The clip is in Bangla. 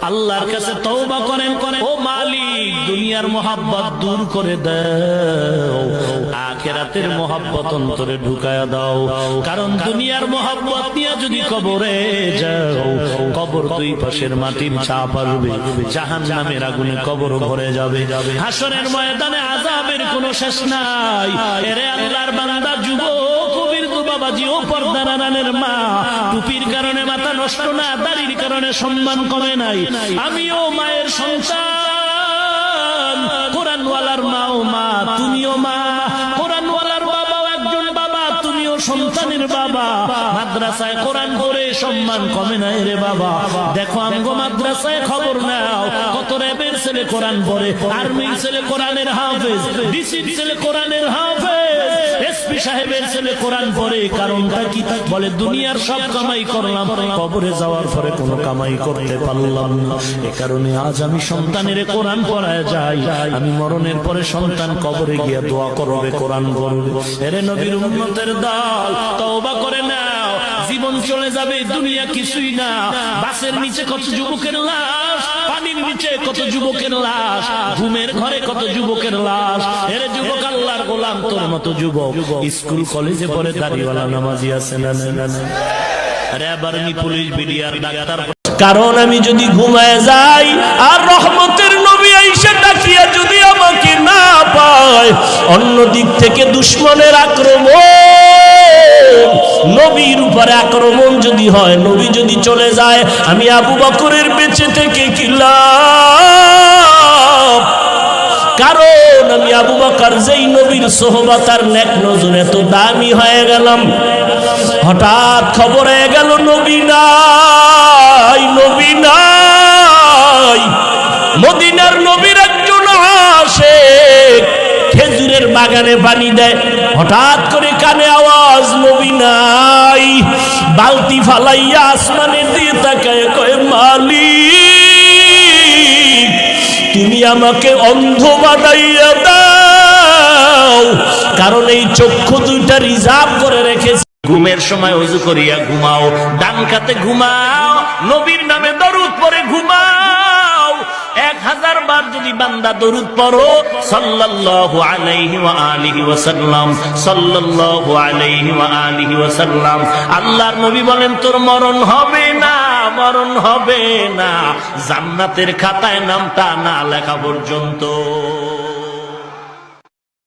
আল্লাহর কাছে তওবা করেন, ও মালিক দুনিয়ার মোহাব্বত দূর করে দাও, আখিরাতের মোহাব্বত অন্তরে ঢুকায়া দাও। কারণ দুনিয়ার মোহাব্বত নিয়ে যদি কবরে যাও, কবর দুই পাশের মাটির ছাপ আসবে, জাহান্নামের আগুনে কবর ভরে যাবে, হাসরের ময়দানে আযাবের কোনো শেষ নাই। এরে আল্লাহর বান্দা, যুবক কবির বাবাজি ও পর্দার আড়ালের মা, টুপির কারণে মাথা নষ্ট না, দাড়ির কারণে সম্মান কমে নাই। আমিও মায়ের সন্তান, কোরআনওয়ালার মা ও মা, তুমিও মা, কোরআনওয়ালার বাবাও একজন বাবা, তুমিও সন্তানের বাবা। মাদ্রাসায় কোরআন পড়ে সম্মান কমে নাই রে বাবা। দেখো আমগো মাদ্রাসায় খবর নাও, কত র্যাবের ছেলে কোরআন পড়ে, আর্মির ছেলে কোরআনের হাফেজ, ডিসির ছেলে কোরআনের হাফেজ, এসপি সাহেবের ছেলে কোরআন পড়ে। কারণটা কি? বলে দুনিয়ার সব কামাই করলাম, কবরে যাওয়ার পরে কোনো কামাই করতে পারলাম না। এ কারণে আজ আমি সন্তানের কোরআন পড়ায় যাই, আমি মরণের পরে সন্তান কবরে গিয়ে দোয়া করবে, কোরআন পড়বে। এরে নবীর উম্মতের দল, তওবা করে নাও, জীবন চলে যাবে, দুনিয়া কিছুই না। বাসের নিচে কত যুবকের লাশ, পানির নিচে কত যুবকের লাশ, ঘুমের ঘরে কত যুবকের লাশ। এরে যুবক, আল্লাহর গোলাম তোর মতো যুবক স্কুল কলেজে পড়ে দাড়িওয়ালা নামাজি আছে না? আরে আবার পুলিশ, বিডিআর, ডাক্তার। কারণ আমি যদি ঘুমায় যাই আর রহমতের নবী আইসা ডাকিয়া যদি আমাকে না পায়, অন্য দিক থেকে দুশমনের আক্রমণ, নবীর উপরে আক্রমণ যদি হয়, নবী যদি চলে যায়, আমি আবু বকরের বেঁচে থেকে কি লাভ? কারণ আমি আবু বকর যেই নবীর সোহবত আর নেক নজর এত দামি হয়ে গেলাম, হঠাৎ খবর হয়ে গেল নবী নাই, নবী নাই। মদিনার নবীর একজন আশিক খেজুরের বাগানে পানি দেয়, হঠাৎ করে কানে আওয়াজ, নবী নাই। বালতি ফালাইয়া আসমানের দিয়ে তাকায় কয়, মালিক তুমি আমাকে অন্ধ বানাইয়া দাও, কারণ এই চক্ষু দুইটা রিজার্ভ করে রেখেছি। ঘুমের সময় ওযু করিয়া ঘুমাও, ডান কাতে ঘুমাও, নবীর নামে দরুদ পড়ে ঘুমাও। 1000 বার যদি বান্দা দরুদ পড়ো, সাল্লাল্লাহু আলাইহি ওয়া আলিহি ওয়াসাল্লাম, সাল্লাল্লাহু আলাইহি ওয়া আলিহি ওয়াসাল্লাম, আল্লাহর নবী বলেন তোর মরণ হবে না, মরণ হবে না, জান্নাতের খাতায় নামটা না লেখা পর্যন্ত।